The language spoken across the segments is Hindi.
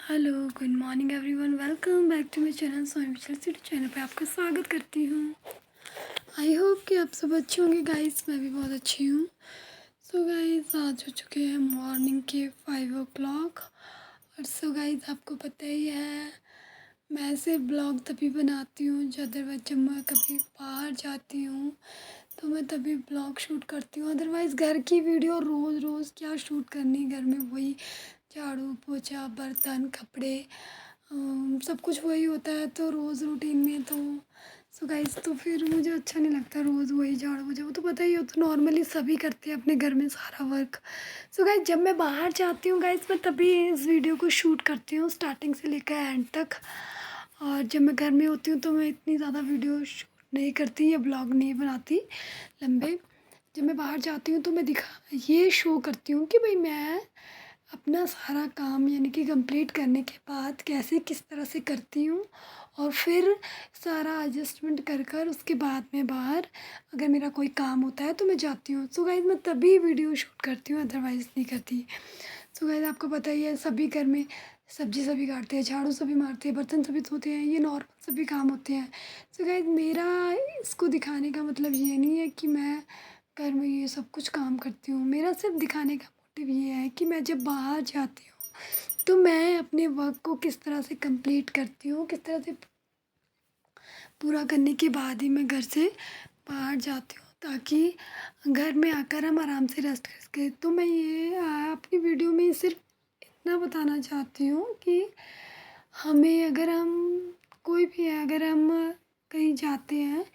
Hello, good morning everyone. Welcome back to my channel सोनी विचल सिटी चैनल पे आपका स्वागत करती हूँ। आई होप कि आप सब अच्छे होंगे गाइस। मैं भी बहुत अच्छी हूँ। सो गाइस, आज हो चुके हैं मॉर्निंग के 5 o'clock। और सो गाइस, आपको पता ही है मैं ऐसे ब्लॉग तभी बनाती हूँ जब मैं कभी बाहर जाती हूँ तो मैं तभी ब्लॉग शूट करती हूँ। अदरवाइज़ घर की वीडियो रोज़ रोज़ क्या शूट करनी, घर में वही झाड़ू पोछा बर्तन कपड़े सब कुछ वही होता है तो रोज़ रूटीन में तो सो गाइस तो फिर मुझे अच्छा नहीं लगता रोज़ वही झाड़ू पोछा। वो तो पता ही हो, तो नॉर्मली सभी करते हैं अपने घर में सारा वर्क। सो गाइस, जब मैं बाहर जाती हूँ गाइस मैं तभी इस वीडियो को शूट करती हूँ स्टार्टिंग से लेकर एंड तक। और जब मैं घर में होती हूँ तो मैं इतनी ज़्यादा वीडियो शूट नहीं करती या ब्लॉग नहीं बनाती लंबे। जब मैं बाहर जाती हूँ तो मैं ये शो करती हूँ कि भाई मैं अपना सारा काम यानी कि कंप्लीट करने के बाद कैसे किस तरह से करती हूँ और फिर सारा एडजस्टमेंट कर कर उसके बाद में बाहर अगर मेरा कोई काम होता है तो मैं जाती हूँ। सो गाइस, मैं तभी वीडियो शूट करती हूँ, अदरवाइज़ नहीं करती। सो गाइस, आपको पता ही है सभी घर में सब्जी सभी काटते हैं, झाड़ू सभी मारते हैं, बर्तन सभी धोते हैं, ये नॉर्मल सभी काम होते हैं। सो गाइस, मेरा इसको दिखाने का मतलब ये नहीं है कि मैं घर में ये सब कुछ काम करती हूँ। मेरा सिर्फ दिखाने का मोटिव ये है कि मैं जब बाहर जाती हूँ तो मैं अपने वर्क को किस तरह से कंप्लीट करती हूँ, किस तरह से पूरा करने के बाद ही मैं घर से बाहर जाती हूँ ताकि घर में आकर हम आराम से रेस्ट कर सकें। तो मैं ये अपनी वीडियो में सिर्फ इतना बताना चाहती हूँ कि हमें अगर हम कोई भी है, अगर हम कहीं जाते हैं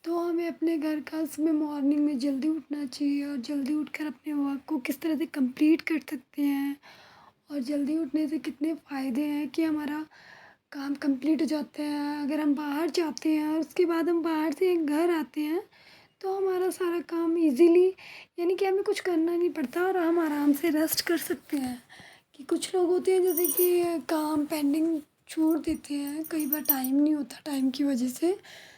तो हमें अपने घर का सुबह मॉर्निंग में जल्दी उठना चाहिए और जल्दी उठकर अपने वर्क को किस तरह से कंप्लीट कर सकते हैं। और जल्दी उठने से कितने फ़ायदे हैं कि हमारा काम कंप्लीट हो जाता है। अगर हम बाहर जाते हैं और उसके बाद हम बाहर से घर आते हैं तो हमारा सारा काम इजीली यानी कि हमें कुछ करना नहीं पड़ता और हम आराम से रेस्ट कर सकते हैं। कि कुछ लोग होते हैं जैसे कि काम पेंडिंग छोड़ देते हैं, कई बार टाइम नहीं होता, टाइम की वजह से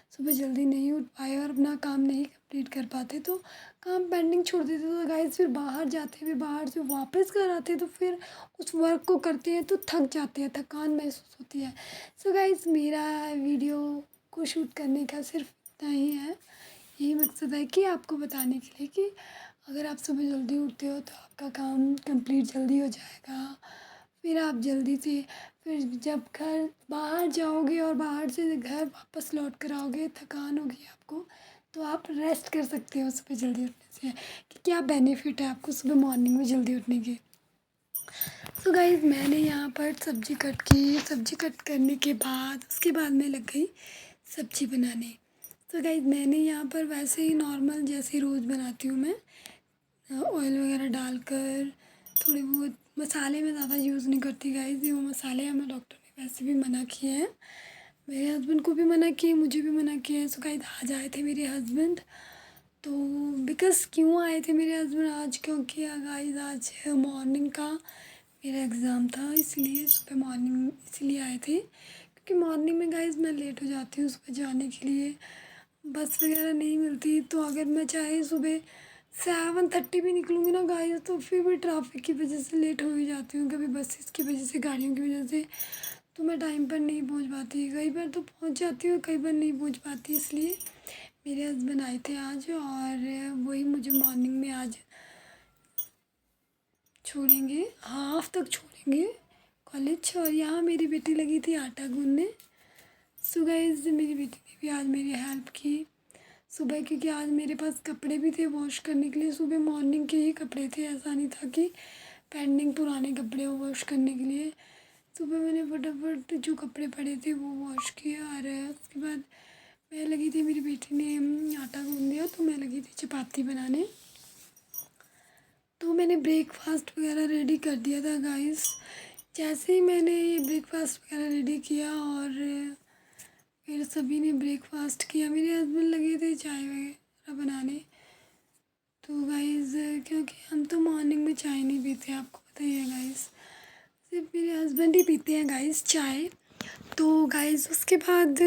सुबह जल्दी नहीं उठ पाए और अपना काम नहीं कंप्लीट कर पाते तो काम पेंडिंग छोड़ देते। तो गाइस फिर बाहर जाते हुए बाहर से वापस घर आते हैं तो फिर उस वर्क को करते हैं तो थक जाते हैं, थकान महसूस होती है। सो गाइस, मेरा वीडियो को शूट करने का सिर्फ इतना ही है, यही मकसद है कि आपको बताने के लिए कि अगर आप सुबह जल्दी उठते हो तो आपका काम कंप्लीट जल्दी हो जाएगा। फिर आप जल्दी से फिर जब घर बाहर जाओगे और बाहर से घर वापस लौट कर आओगे, थकान होगी आपको तो आप रेस्ट कर सकते हो सुबह जल्दी उठने से। कि क्या बेनिफिट है आपको सुबह मॉर्निंग में जल्दी उठने के। तो गाइस, मैंने यहाँ पर सब्ज़ी कट की, सब्ज़ी कट करने के बाद उसके बाद मैं लग गई सब्ज़ी बनाने। तो गाइस, मैंने यहाँ पर वैसे ही नॉर्मल जैसे रोज़ बनाती हूँ मैं ऑयल वगैरह डालकर थोड़े बहुत मसाले में ज़्यादा यूज़ नहीं करती गाइस। ये वो मसाले हमें डॉक्टर ने वैसे भी मना किए हैं, मेरे हस्बैंड को भी मना किए, मुझे भी मना किए हैं। सो गाइस, आज आए थे मेरे हस्बैंड तो बिकॉज़ क्यों आए थे मेरे हस्बैंड आज, क्योंकि गाइस आज मॉर्निंग का मेरा एग्ज़ाम था, इसलिए सुबह मॉर्निंग इसलिए आए थे क्योंकि मॉर्निंग में गाइस मैं लेट हो जाती हूँ सुबह जाने के लिए, बस वगैरह नहीं मिलती। तो अगर मैं चाहे सुबह 7:30 भी निकलूँगी ना गाइस तो फिर भी ट्रैफिक की वजह से लेट हो ही जाती हूँ, कभी बसेस की वजह से, गाड़ियों की वजह से तो मैं टाइम पर नहीं पहुँच पाती। कई बार तो पहुँच जाती हूँ, कई बार नहीं पहुँच पाती। इसलिए मेरे हस्बैंड आए थे आज और वही मुझे मॉर्निंग में आज छोड़ेंगे, हाफ तक छोड़ेंगे कॉलेज। और यहाँ मेरी बेटी लगी थी आटा गूँथने। सो गाइस, मेरी बेटी ने भी आज मेरी हेल्प की सुबह, क्योंकि आज मेरे पास कपड़े भी थे वॉश करने के लिए, सुबह मॉर्निंग के ही कपड़े थे, ऐसा नहीं था कि पेंडिंग पुराने कपड़े हो वॉश करने के लिए। सुबह मैंने फटाफट जो कपड़े पड़े थे वो वॉश किए और उसके बाद मैं लगी थी, मेरी बेटी ने आटा गूँथ दिया तो मैं लगी थी चपाती बनाने। तो मैंने ब्रेकफास्ट वगैरह रेडी कर दिया था गाइस। जैसे ही मैंने ये ब्रेकफास्ट वगैरह रेडी किया और फिर सभी ने ब्रेकफास्ट किया, मेरे हस्बैंड लगे थे चाय वगैरह बनाने। तो गाइस, क्योंकि हम तो मॉर्निंग में चाय नहीं पीते, आपको पता ही है गाइस, सिर्फ मेरे हस्बैंड ही पीते हैं गाइस चाय। तो गाइस उसके बाद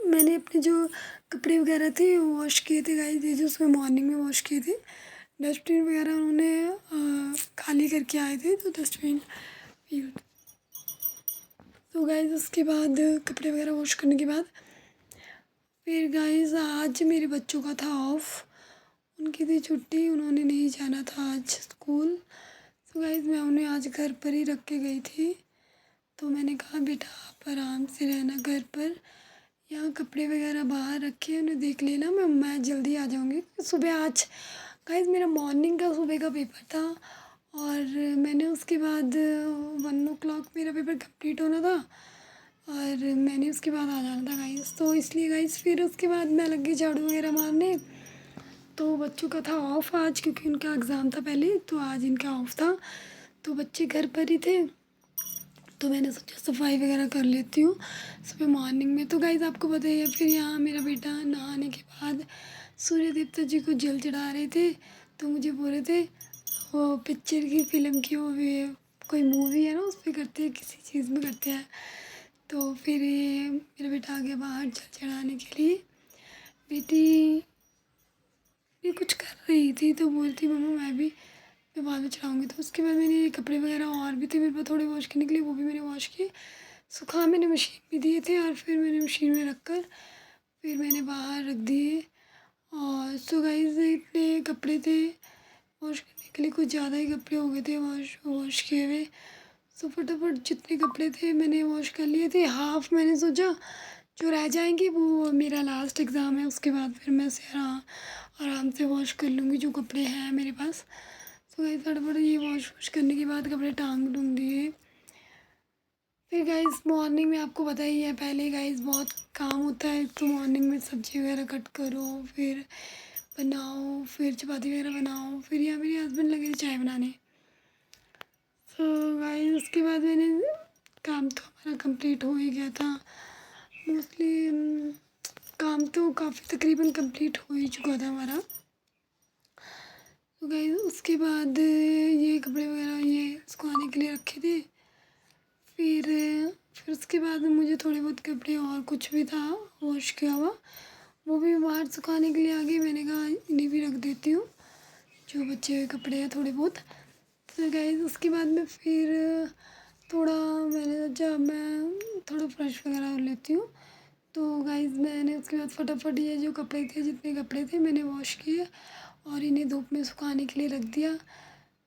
मैंने अपने जो कपड़े वगैरह थे वो वॉश किए थे गाइस, ये जो सुबह मॉर्निंग में वॉश किए थे। डस्टबिन वगैरह उन्होंने खाली करके आए थे तो डस्टबिन तो गाइस उसके बाद कपड़े वगैरह वॉश करने के बाद फिर गाइस आज मेरे बच्चों का था ऑफ, उनकी थी छुट्टी, उन्होंने नहीं जाना था आज स्कूल। तो गाइस मैं उन्हें आज घर पर ही रख के गई थी। तो मैंने कहा बेटा आप आराम से रहना घर पर, यहाँ कपड़े वगैरह बाहर रखे उन्हें देख लेना, मैं जल्दी आ जाऊँगी। सुबह आज गाइस मेरा मॉर्निंग का सुबह का पेपर था और मैंने उसके बाद 1 o'clock मेरा पेपर कंप्लीट होना था और मैंने उसके बाद आ जाना था गाइस। तो इसलिए गाइस फिर उसके बाद मैं लग गई झाड़ू वगैरह मारने। तो बच्चों का था ऑफ आज क्योंकि उनका एग्ज़ाम था पहले, तो आज इनका ऑफ था, तो बच्चे घर पर ही थे। तो मैंने सोचा सफाई वगैरह कर लेती हूँ सुबह मॉर्निंग में। तो गाइस आपको पता ही है, फिर यहाँ मेरा बेटा नहाने के बाद सूर्य देवता जी को जल चढ़ा रहे थे। तो मुझे बोल रहे थे वो पिक्चर की फिल्म की वो भी कोई मूवी है ना, उस पर करते हैं, किसी चीज़ में करते हैं। तो फिर ये मेरा बेटा आ गया बाहर जल चढ़ाने के लिए। बेटी ये कुछ कर रही थी तो बोलती मम्मा मैं बाद में चढ़ाऊँगी। तो उसके बाद मैंने कपड़े वगैरह और भी थे मेरे पास थोड़े वॉश करने के लिए, वो भी मैंने वॉश किए, सुखा मैंने मशीन में दिए थे और फिर मैंने मशीन में रख कर फिर मैंने बाहर रख दिए। और सो गाइस इतने कपड़े थे वॉश करने के लिए, कुछ ज़्यादा ही कपड़े हो गए थे वॉश किए हुए। सो फटाफट जितने कपड़े थे मैंने वॉश कर लिए थे। हाफ़ मैंने सोचा जो रह जाएंगे वो मेरा लास्ट एग्ज़ाम है, उसके बाद फिर मैं से आराम से वॉश कर लूँगी जो कपड़े हैं मेरे पास। तो गाइस फटाफट ये वॉश करने के बाद कपड़े टांग टूंग दिए। फिर गाइस मॉर्निंग में आपको पता ही है, पहले गाइस बहुत काम होता है। तो मॉर्निंग में सब्ज़ी वगैरह कट करो, फिर बनाओ, फिर चपाती वगैरह बनाओ, फिर यहाँ मेरे हस्बैंड लगे थे चाय बनाने। तो गाइस उसके बाद मैंने काम तो हमारा कंप्लीट हो ही गया था मोस्टली, काम तो काफ़ी तकरीबन कंप्लीट हो ही चुका था हमारा। तो गाइस उसके बाद ये कपड़े वगैरह ये सुखाने के लिए रखे थे। फिर उसके बाद मुझे थोड़े बहुत कपड़े और कुछ भी था वॉश किया हुआ, वो भी बाहर सुखाने के लिए आ गई। मैंने कहा इन्हें भी रख देती हूँ जो बचे हुए कपड़े हैं थोड़े बहुत। तो गाइस उसके बाद में फिर थोड़ा मैंने सोचा मैं थोड़ा फ्रेश वगैरह कर लेती हूँ। तो गाइस मैंने उसके बाद फटाफट ये जो कपड़े थे जितने कपड़े थे मैंने वॉश किए और इन्हें धूप में सुखाने के लिए रख दिया।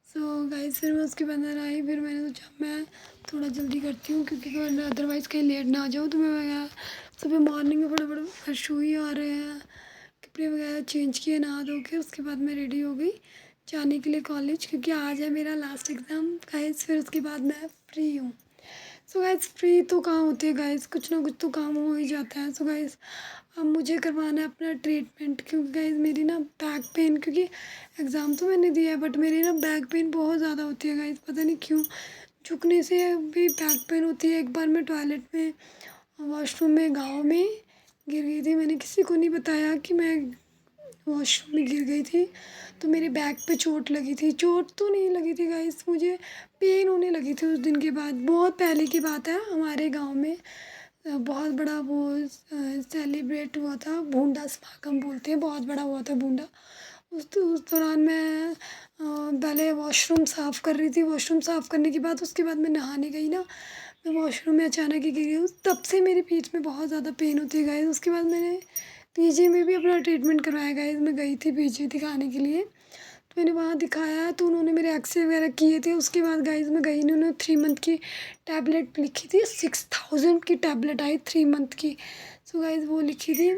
सो गाइस फिर मैं उसके बाद अंदर आई, फिर मैंने सोचा मैं थोड़ा जल्दी करती हूँ क्योंकि वरना अदरवाइज़ कहीं लेट ना आ जाऊँ। तो मैं सुबह मॉर्निंग में फटाफट फ्रेश हुई और कपड़े वगैरह चेंज किए नहा धो के। उसके बाद मैं रेडी हो गई जाने के लिए कॉलेज, क्योंकि आज है मेरा लास्ट एग्ज़ाम गाइस। फिर उसके बाद मैं फ्री हूँ। सो गाइस फ्री तो कहाँ होते हैं गाइस, कुछ ना कुछ तो काम हो ही जाता है। सो गाइस अब मुझे करवाना है अपना ट्रीटमेंट, क्योंकि गाइस मेरी ना बैक पेन, क्योंकि एग्ज़ाम तो मैंने दिया है बट मेरी ना बैक पेन बहुत ज़्यादा होती है गाइस, पता नहीं क्यों। झुकने से भी बैक पेन होती है। एक बार मैं टॉयलेट में वॉशरूम में गाँव में गिर गई थी, मैंने किसी को नहीं बताया कि मैं वॉशरूम में गिर गई थी, तो मेरे बैक पे चोट लगी थी। चोट तो नहीं लगी थी गाइस, मुझे पेन होने लगी थी उस दिन के बाद। बहुत पहले की बात है, हमारे गांव में बहुत बड़ा वो सेलिब्रेट हुआ था, भूंडा समागम बोलते हैं, बहुत बड़ा हुआ था भूंडा। उस दौरान मैं पहले वॉशरूम साफ़ कर रही थी, वॉशरूम साफ़ करने के बाद उसके बाद मैं नहाने गई ना, मैं वॉशरूम में अचानक ही गिरी हूँ, तब से मेरी पीठ में बहुत ज़्यादा पेन होती है गाइस। उसके बाद मैंने पीजी में भी अपना ट्रीटमेंट करवाया गाइस, मैं गई थी पीजी दिखाने के लिए, तो मैंने वहाँ दिखाया तो उन्होंने मेरे एक्सरे वगैरह किए थे। उसके बाद गाइस मैं गई, उन्होंने 3 मंथ की टैबलेट लिखी थी, 6000 की टैबलेट आई 3 मंथ की। सो गाइस वो लिखी थी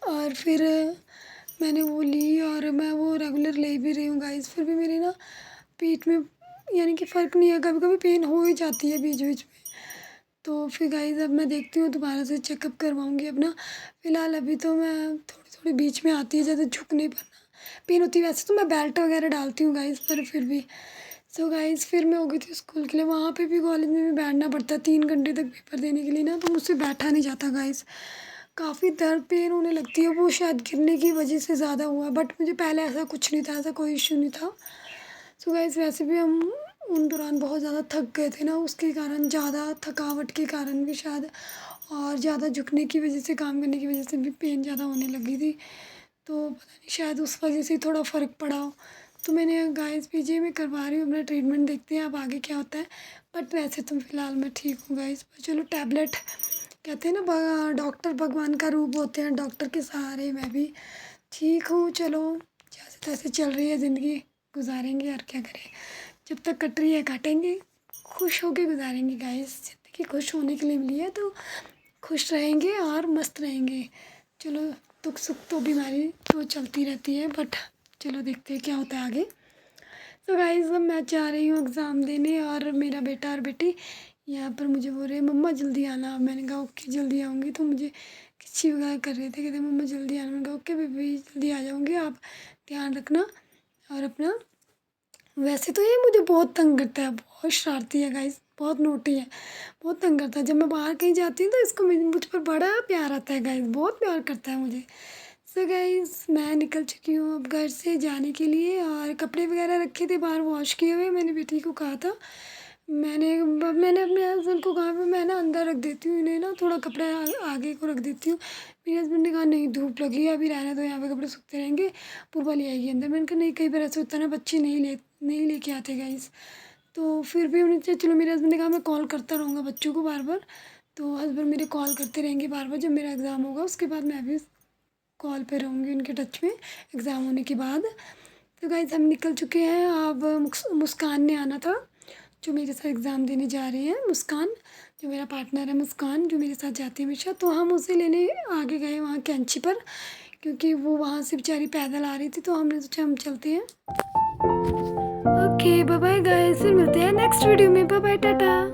और फिर मैंने वो ली और मैं वो रेगुलर ले भी रही हूँ गाइस। फिर भी मेरी ना पीठ में यानी कि फ़र्क नहीं है, कभी कभी पेन हो ही जाती है बीच बीच में। तो फिर गाइस अब मैं देखती हूँ दोबारा से चेकअप करवाऊँगी अपना। फ़िलहाल अभी तो मैं थोड़ी थोड़ी बीच में आती है, ज़्यादा झुक नहीं पाना पेन होती है। वैसे तो मैं बेल्ट वगैरह डालती हूँ गाइस, पर फिर भी। सो गाइस फिर मैं हो गई थी स्कूल के लिए, वहाँ पे भी कॉलेज में भी बैठना पड़ता है 3 घंटे तक पेपर देने के लिए ना, तो मुझसे बैठा नहीं जाता गाइस, काफ़ी दर्द पेन होने लगती है। वो शायद गिरने की वजह से ज़्यादा हुआ, बट मुझे पहले ऐसा कुछ नहीं था, ऐसा कोई इशू नहीं था। सो गाइस वैसे भी हम उन दौरान बहुत ज़्यादा थक गए थे ना, उसके कारण ज़्यादा थकावट के कारण भी शायद, और ज़्यादा झुकने की वजह से, काम करने की वजह से भी पेन ज़्यादा होने लगी थी। तो पता नहीं शायद उस वजह से थोड़ा फ़र्क पड़ा हो। तो मैंने गाइस पीजी में करवा रही हूँ अपना ट्रीटमेंट, देखते हैं अब आगे क्या होता है। बट वैसे तो फ़िलहाल मैं ठीक हूँ गाइस। चलो टैबलेट, कहते हैं ना डॉक्टर भगवान का रूप होते हैं, डॉक्टर के सहारे मैं भी ठीक हूँ। चलो जैसे तैसे चल रही है ज़िंदगी, गुजारेंगे और क्या करें। जब तक कट रही है काटेंगे, खुश होके गुजारेंगे गाइस। ज़िंदगी खुश होने के लिए मिली है तो खुश रहेंगे और मस्त रहेंगे। चलो दुख सुख तो बीमारी तो चलती रहती है, बट चलो देखते हैं क्या होता है आगे। तो गाइस अब मैं जा रही हूँ एग्ज़ाम देने, और मेरा बेटा और बेटी यहाँ पर मुझे बोल रहे हैं मम्मा जल्दी आना। मैंने कहा ओके जल्दी आऊँगी। तो मुझे खिच्ची वगैरह कर रहे थे, कहते मम्मा जल्दी आना। मैंने कहा ओके बेबी जल्दी आ जाऊँगी, आप ध्यान रखना और अपना। वैसे तो ये मुझे बहुत तंग करता है, बहुत शरारती है गाइस, बहुत नोटी है, बहुत तंग करता है। जब मैं बाहर कहीं जाती हूँ तो इसको मुझ पर बड़ा प्यार आता है गाइस, बहुत प्यार करता है मुझे। सो गाइस मैं निकल चुकी हूँ अब घर से जाने के लिए, और कपड़े वगैरह रखे थे बाहर वॉश किए हुए। मैंने बेटी को कहा था, मैंने अपने हस्बैंड को कहा मैं ना अंदर रख देती हूँ इन्हें, ना थोड़ा कपड़ा आगे को रख देती हूँ। मेरे हस्बैंड ने कहा नहीं धूप लगी है अभी रहने दो, यहाँ पे कपड़े सूखते रहेंगे, पूर्वा ले आएगी अंदर। मैंने कहा नहीं, कई बार ऐसा होता है ना बच्चे नहीं लेके आते गाइस। तो फिर भी उन्हें चलो, मेरे हस्बैंड ने कहा मैं कॉल करता रहूँगा बच्चों को बार बार। तो हस्बैंड मेरे कॉल करते रहेंगे बार बार। जब मेरा एग्ज़ाम होगा उसके बाद मैं भी कॉल पे रहूँगी उनके टच में, एग्ज़ाम होने के बाद। तो गाइस हम निकल चुके हैं। अब मुस्कान ने आना था, जो मेरे साथ एग्ज़ाम देने जा रही है। मुस्कान जो मेरा पार्टनर है, मुस्कान जो मेरे साथ जाती है हमेशा। तो हम उसे लेने आगे गए वहाँ कैंची पर, क्योंकि वो वहाँ से बेचारी पैदल आ रही थी। तो हमने सोचा हम चलते हैं। ओके बाय बाय गाइस, फिर मिलते हैं नेक्स्ट वीडियो में। Bye bye Tata.